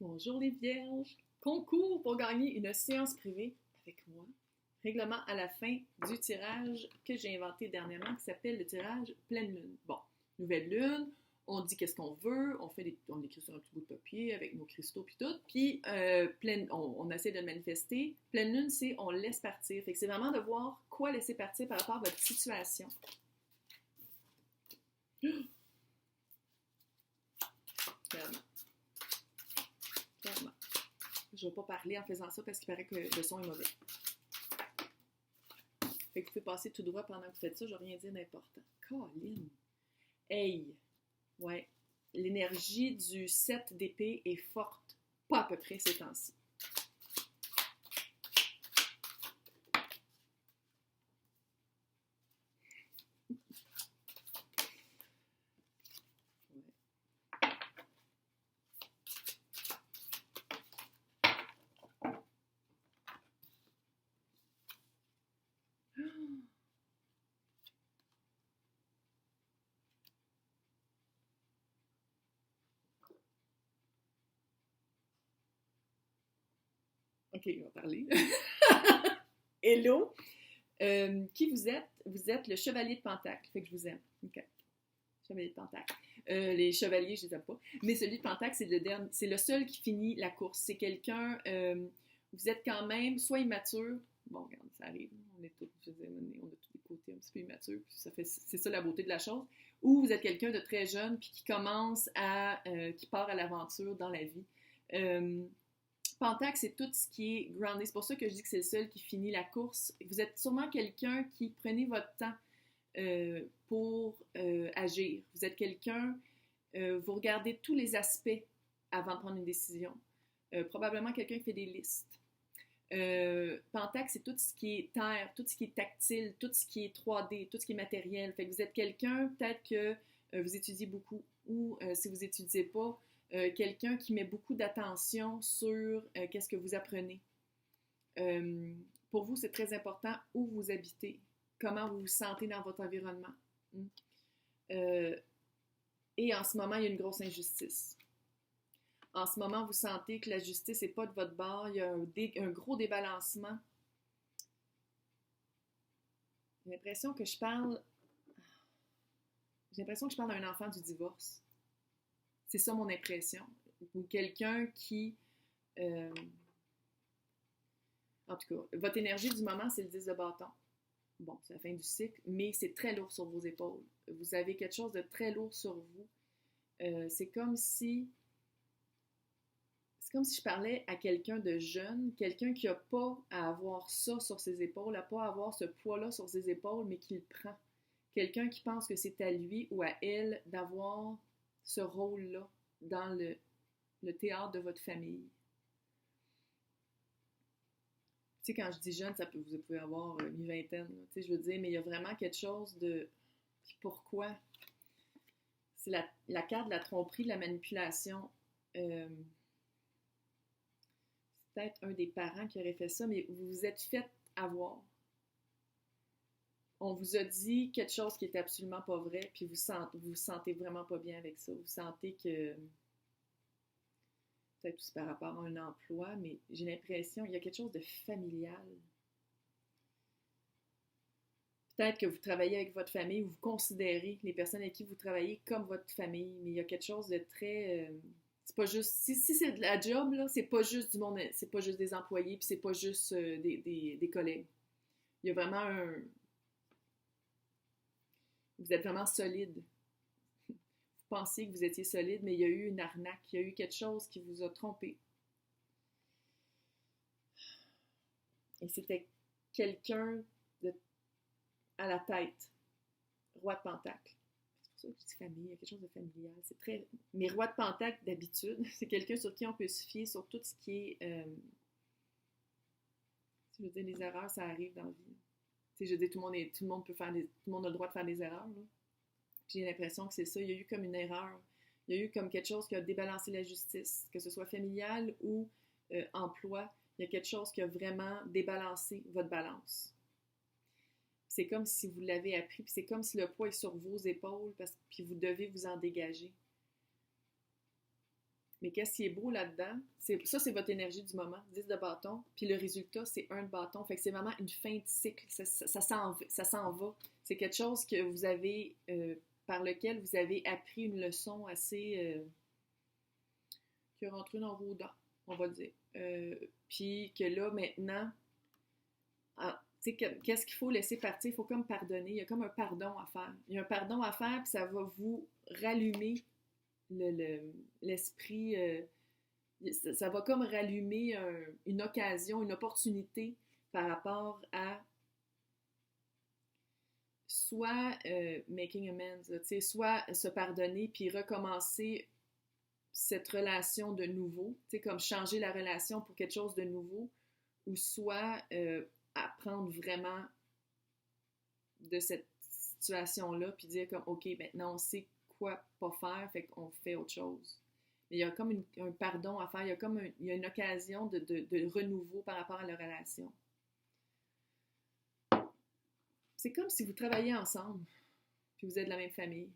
Bonjour les vierges! Concours pour gagner une séance privée avec moi. Règlement à la fin du tirage que j'ai inventé dernièrement qui s'appelle le tirage pleine lune. Bon, nouvelle lune, on dit qu'est-ce qu'on veut, on écrit sur un petit bout de papier avec nos cristaux puis tout, puis on essaie de le manifester. Pleine lune, c'est on laisse partir. Fait que c'est vraiment de voir quoi laisser partir par rapport à votre situation. Clairement. Clairement. Je ne vais pas parler en faisant ça parce qu'il paraît que le son est mauvais. Fait que vous pouvez passer tout droit pendant que vous faites ça, je n'ai rien dit d'important. Colin! Hey! Ouais. L'énergie du 7 d'épée est forte. Pas à peu près ces temps-ci. OK, on va parler. Hello! Qui vous êtes? Vous êtes le chevalier de Pentacle. Fait que je vous aime. OK. Chevalier de Pentacle. Les chevaliers, je les aime pas. Mais celui de Pentacle, c'est le dernier, c'est le seul qui finit la course. C'est quelqu'un, vous êtes quand même soit immature. Bon, regarde, ça arrive. On est tous, je veux dire, on a tous des côtés un petit peu immatures. C'est ça la beauté de la chose. Ou vous êtes quelqu'un de très jeune puis qui commence qui part à l'aventure dans la vie. Pentacle, c'est tout ce qui est grounded. C'est pour ça que je dis que c'est le seul qui finit la course. Vous êtes sûrement quelqu'un qui prenez votre temps pour agir. Vous êtes quelqu'un, vous regardez tous les aspects avant de prendre une décision. Probablement quelqu'un qui fait des listes. Pentacle, c'est tout ce qui est terre, tout ce qui est tactile, tout ce qui est 3D, tout ce qui est matériel. Fait que vous êtes quelqu'un, peut-être que vous étudiez beaucoup ou si vous n'étudiez pas, quelqu'un qui met beaucoup d'attention sur qu'est-ce que vous apprenez. Pour vous, c'est très important où vous habitez, comment vous vous sentez dans votre environnement. Et en ce moment, il y a une grosse injustice. En ce moment, vous sentez que la justice n'est pas de votre bord, il y a un gros débalancement. J'ai l'impression que je parle à un enfant du divorce. C'est ça mon impression. Ou quelqu'un qui... en tout cas, votre énergie du moment, c'est le 10 de bâton. Bon, c'est la fin du cycle, mais c'est très lourd sur vos épaules. Vous avez quelque chose de très lourd sur vous. C'est comme si je parlais à quelqu'un de jeune, quelqu'un qui n'a pas à avoir ça sur ses épaules, n'a pas à avoir ce poids-là sur ses épaules, mais qui le prend. Quelqu'un qui pense que c'est à lui ou à elle d'avoir ce rôle-là dans le théâtre de votre famille. Tu sais, quand je dis jeune, vous pouvez avoir une vingtaine, tu sais, je veux dire, mais il y a vraiment quelque chose de... Pourquoi? C'est la carte de la tromperie, de la manipulation. C'est peut-être un des parents qui aurait fait ça, mais vous vous êtes fait avoir. On vous a dit quelque chose qui est absolument pas vrai, puis vous sentez vraiment pas bien avec ça. Vous sentez que... Peut-être aussi par rapport à un emploi, mais j'ai l'impression qu'il y a quelque chose de familial. Peut-être que vous travaillez avec votre famille ou vous considérez les personnes avec qui vous travaillez comme votre famille, mais il y a quelque chose de très... c'est pas juste... Si c'est de la job, là, c'est pas juste du monde, c'est pas juste des employés, puis c'est pas juste des collègues. Il y a vraiment un... Vous êtes vraiment solide. Vous pensiez que vous étiez solide, mais il y a eu une arnaque, il y a eu quelque chose qui vous a trompé. Et c'était quelqu'un à la tête, roi de Pentacle. C'est pour ça que je dis famille, il y a quelque chose de familial. C'est très... Mais roi de Pentacle, d'habitude, c'est quelqu'un sur qui on peut se fier sur tout ce qui est... je veux dire, les erreurs, ça arrive dans la vie. Tu sais, je veux dire, tout le monde peut faire tout le monde a le droit de faire des erreurs. Là. J'ai l'impression que c'est ça. Il y a eu comme une erreur. Il y a eu comme quelque chose qui a débalancé la justice, que ce soit familial ou emploi. Il y a quelque chose qui a vraiment débalancé votre balance. C'est comme si vous l'avez appris, puis c'est comme si le poids est sur vos épaules, puis vous devez vous en dégager. Mais qu'est-ce qui est beau là-dedans? C'est votre énergie du moment, 10 de bâton, puis le résultat, c'est 1 de bâton. Fait que c'est vraiment une fin de cycle. Ça s'en va. C'est quelque chose que vous avez, par lequel vous avez appris une leçon assez... qui est rentrée dans vos dents, on va dire. Puis que là, maintenant, qu'est-ce qu'il faut laisser partir? Il faut comme pardonner. Il y a comme un pardon à faire. Il y a un pardon à faire, puis ça va vous rallumer l'esprit. Ça va comme rallumer une occasion, une opportunité par rapport à soit making amends, là, soit se pardonner puis recommencer cette relation de nouveau, comme changer la relation pour quelque chose de nouveau, ou soit apprendre vraiment de cette situation-là, puis dire comme, OK, maintenant on sait quoi pas faire, fait qu'on fait autre chose. Mais il y a comme un pardon à faire, il y a une occasion de renouveau par rapport à la relation. C'est comme si vous travailliez ensemble, puis vous êtes de la même famille.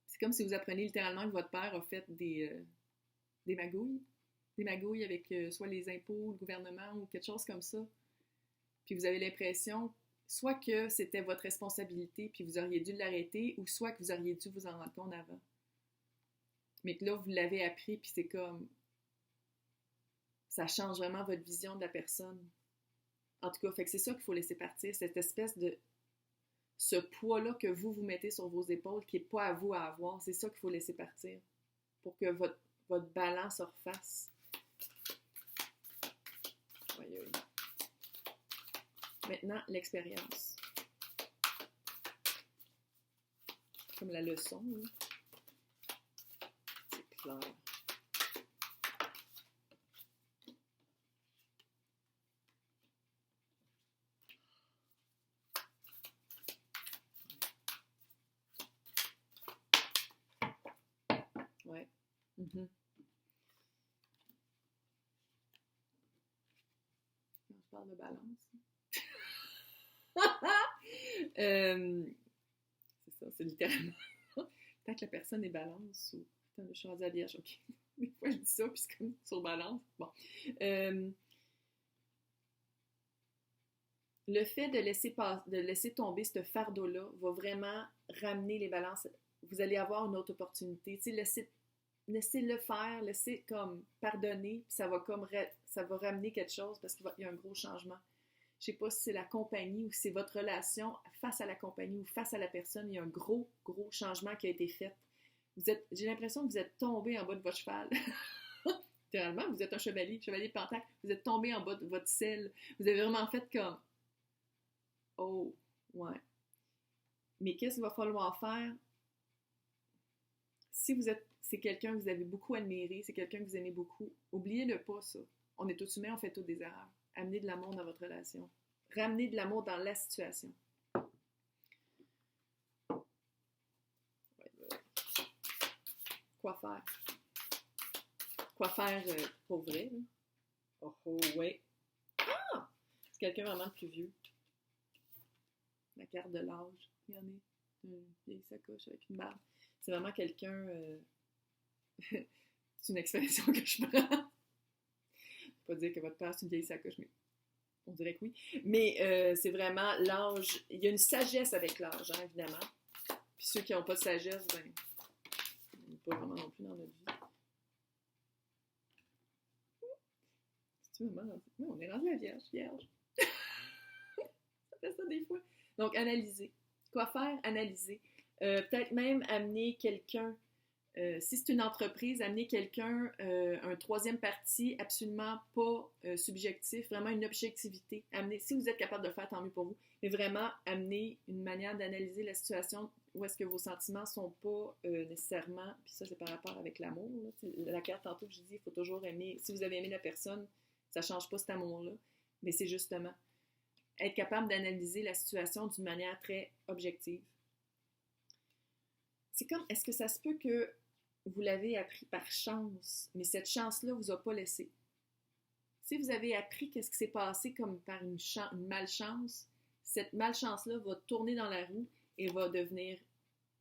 C'est comme si vous appreniez littéralement que votre père a fait des magouilles avec soit les impôts, le gouvernement ou quelque chose comme ça. Puis vous avez l'impression soit que c'était votre responsabilité puis vous auriez dû l'arrêter, ou soit que vous auriez dû vous en rendre compte avant. Mais que là, vous l'avez appris puis c'est comme... ça change vraiment votre vision de la personne. En tout cas, fait que c'est ça qu'il faut laisser partir, cette espèce de... ce poids-là que vous mettez sur vos épaules qui n'est pas à vous à avoir, c'est ça qu'il faut laisser partir pour que votre balance se refasse. Voyons. Maintenant, l'expérience. Comme la leçon, hein? C'est clair. Ouais. Mm-hmm. Quand je parle de balance. C'est ça, c'est littéralement. Tant que la personne est balance ou. Attends, je suis rendue à vierge, ok. Des fois, je dis ça, puis c'est comme sur balance. Bon. Le fait de laisser tomber ce fardeau-là va vraiment ramener les balances. Vous allez avoir une autre opportunité. Tu sais, laissez-le faire, laissez comme pardonner, puis ça va ramener quelque chose parce qu'il y a un gros changement. Je sais pas si c'est la compagnie ou si c'est votre relation face à la compagnie ou face à la personne, il y a un gros, gros changement qui a été fait. J'ai l'impression que vous êtes tombé en bas de votre cheval. Littéralement, vous êtes un chevalier de pentacle. Vous êtes tombé en bas de votre selle. Vous avez vraiment fait comme... Oh, ouais. Mais qu'est-ce qu'il va falloir faire? Si c'est quelqu'un que vous avez beaucoup admiré, c'est quelqu'un que vous aimez beaucoup, oubliez-le pas, ça. On est tous humains, on fait tous des erreurs. Amenez de l'amour dans votre relation. Ramenez de l'amour dans la situation. Quoi faire? Quoi faire pour vrai? Là? Oh, ouais. Ah! C'est quelqu'un vraiment de plus vieux. La carte de l'âge. Regardez. Une vieille sacoche avec une barbe. C'est vraiment quelqu'un... c'est une expression que je prends. Je ne peux pas dire que votre père, c'est une vieille sacoche, mais on dirait que oui. Mais c'est vraiment l'âge. Il y a une sagesse avec l'âge, hein, évidemment. Puis ceux qui n'ont pas de sagesse, ben, pas vraiment non plus dans notre vie. C'est-tu vraiment rendu? Oui, on est rendu à vierge. Ça fait ça des fois. Donc, analyser. Quoi faire? Analyser. Peut-être même amener quelqu'un, si c'est une entreprise, amener quelqu'un, un troisième parti absolument pas subjectif, vraiment une objectivité. Si vous êtes capable de le faire, tant mieux pour vous, mais vraiment amener une manière d'analyser la situation où est-ce que vos sentiments sont pas nécessairement, puis ça c'est par rapport avec l'amour, là. La carte tantôt que je dis, il faut toujours aimer, si vous avez aimé la personne, ça change pas cet amour-là, mais c'est justement être capable d'analyser la situation d'une manière très objective. C'est comme, est-ce que ça se peut que vous l'avez appris par chance, mais cette chance-là vous a pas laissé? Si vous avez appris qu'est-ce qui s'est passé comme par une malchance, cette malchance-là va tourner dans la roue et va devenir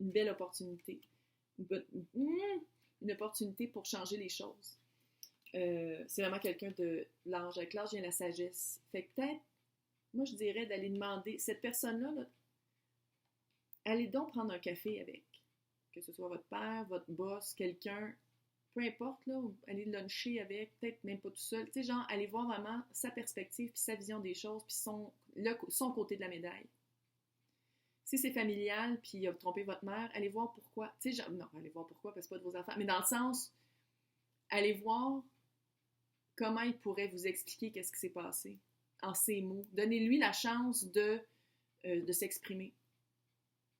une belle opportunité. une opportunité pour changer les choses. C'est vraiment quelqu'un de l'âge. Avec l'âge vient la sagesse. Fait que peut-être, moi je dirais d'aller demander, cette personne-là, là, allez donc prendre un café avec. Que ce soit votre père, votre boss, quelqu'un, peu importe, là, allez luncher avec, peut-être même pas tout seul. Tu sais, genre, allez voir vraiment sa perspective, puis sa vision des choses, puis son côté de la médaille. Si c'est familial, puis il a trompé votre mère, allez voir pourquoi. Tu sais, genre, non, allez voir pourquoi, parce que c'est pas de vos affaires, mais dans le sens, allez voir comment il pourrait vous expliquer qu'est-ce qui s'est passé en ces mots. Donnez-lui la chance de s'exprimer.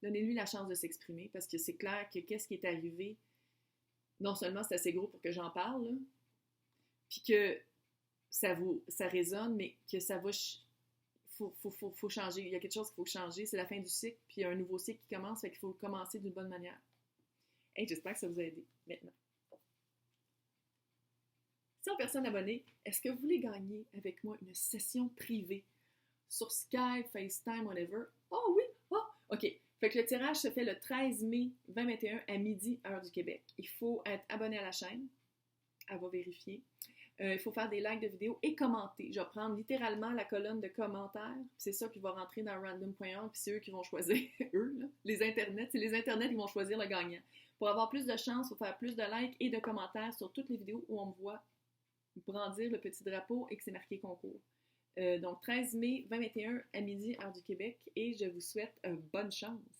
Donnez-lui la chance de s'exprimer, parce que c'est clair que qu'est-ce qui est arrivé, non seulement c'est assez gros pour que j'en parle, là, puis que ça résonne, mais que ça va... faut changer. Il y a quelque chose qu'il faut changer. C'est la fin du cycle, puis il y a un nouveau cycle qui commence, fait qu'il faut commencer d'une bonne manière. Hey, j'espère que ça vous a aidé. Maintenant. Si en personne abonnée, est-ce que vous voulez gagner avec moi une session privée sur Skype, FaceTime, whatever? Oh oui! Oh! OK. Fait que le tirage se fait le 13 mai 2021 à midi, heure du Québec. Il faut être abonné à la chaîne. Elle va vérifier. Il faut faire des likes de vidéos et commenter. Je vais prendre littéralement la colonne de commentaires. C'est ça qui va rentrer dans random.org, puis c'est eux qui vont choisir, eux, là, les internets. C'est les internets qui vont choisir le gagnant. Pour avoir plus de chance, il faut faire plus de likes et de commentaires sur toutes les vidéos où on me voit brandir le petit drapeau et que c'est marqué concours. Donc 13 mai 2021 à midi, heure du Québec, et je vous souhaite bonne chance.